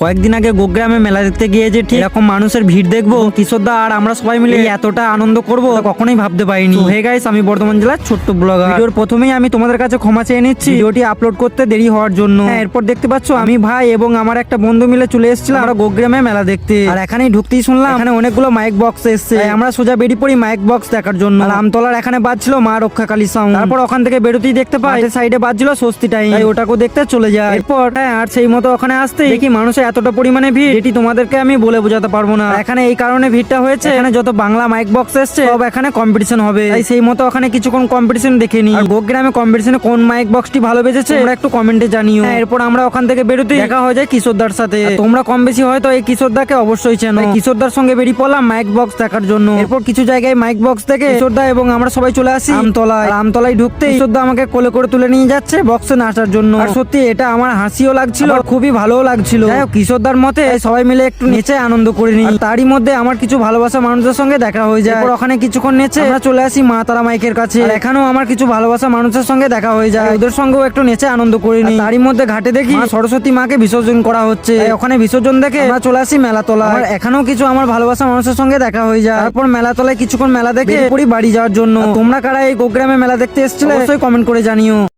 কয়েকদিন আগে গোগ্রামে মেলা দেখতে গিয়ে যে ঠিক এরকম মানুষের ভিড় দেখবো, কিশোরদা আর আমরা সবাই মিলে এতটা আনন্দ করবো কখনোই ভাবতে পারিনি। হে গাইস, আমি বর্ধমান জেলার ছোট্ট ব্লগার। ভিডিওর প্রথমেই আমি তোমাদের কাছে ক্ষমা চেয়ে নিচ্ছি ভিডিওটি আপলোড করতে দেরি হওয়ার জন্য। এরপর দেখতে পাচ্ছ আমি ভাই এবং আমার একটা বন্ধু মিলে চলে এসেছিলাম আমরা গোগ্রামে মেলা দেখতে। আর এখানেই ঢুকতেই শুনলাম এখানে অনেকগুলো মাইক বক্স এসছে। আমরা সোজা বেরিয়ে পড়ি মাইক বক্স দেখার জন্য। আর আমতলার এখানে বাজছিল মা রক্ষাকালী সাউন্ড। তারপর ওখান থেকে বেরোতেই দেখতে পাই সাইডে বাজছিল স্বস্তি টাইম, ওটাকেও দেখতে চলে যায়। এরপর আর সেই মতো ওখানে আসতে দেখি মানুষের এতটা পরিমাণে ভিড় যেটি তোমাদেরকে আমি বলে বোঝাতে পারবো না। এখানে এই কারণে ভিড়টা হয়েছে, এখানে যত বাংলা মাইক বক্স এসছে সব এখানে কম্পিটিশন হবে, তাই সেই মতো ওখানে কিছুক্ষণ কম্পিটিশন দেখে নি। গোগ্রামে কম্পিটিশনে কোন মাইক বক্সটি ভালো বেজেছে তোমরা একটু কমেন্টে জানিও। এরপর আমরা ওখান থেকে বেরোতে দেখা হয়ে যায় কিশোরদার সাথে। তোমরা কম বেশি হয়তো এই কিশোরদাকে অবশ্যই চেনো। কিশোরদার সঙ্গে বেরিয়ে পড়লাম মাইক বক্স দেখার জন্য। এরপর কিছু জায়গায় মাইক বক্স থেকে কিশোরদা এবং আমরা সবাই চলে আসি আমতলায়। আমতলায় ঢুকতে কিশোরদা আমাকে কোলে করে তুলে নিয়ে যাচ্ছে বক্সে নাচার জন্য। আর সত্যি এটা আমার হাসিও লাগছিল আর খুবই ভালোও লাগছিল। যাই হোক, কিশোরদার মতে সবাই মিলে একটু নেচে আনন্দ করে নিই। তারই মধ্যে আমার কিছু ভালোবাসা মানুষদের সঙ্গে দেখা হয়ে যায়। এরপর ওখানে কিছুক্ষণ নেচে আমরা চলে আসি মা তারা মাইকের কাছে। আর এখানেও আমার কিছু ভালোবাসা মানুষের সঙ্গে দেখা হয়ে যায়, ওদের সঙ্গেও একটু নেচে আনন্দ করে নিই। তারই মধ্যে ঘাটে দেখি মা সরস্বতী মাকে বিসর্জন করা হচ্ছে। ওখানে বিসর্জন দেখে আমরা চলে আসি মেলাতলা। আর এখানেও কিছু আমার ভালোবাসা মানুষের সঙ্গে দেখা হয়ে যায়। তারপর মেলাতলায় কিছুক্ষণ মেলা দেখে পুরি বাড়ি যাওয়ার জন্য। তোমরা কারা এই গোগ্রামে মেলা দেখতে এসেছিলে অবশ্যই কমেন্ট করে জানিও।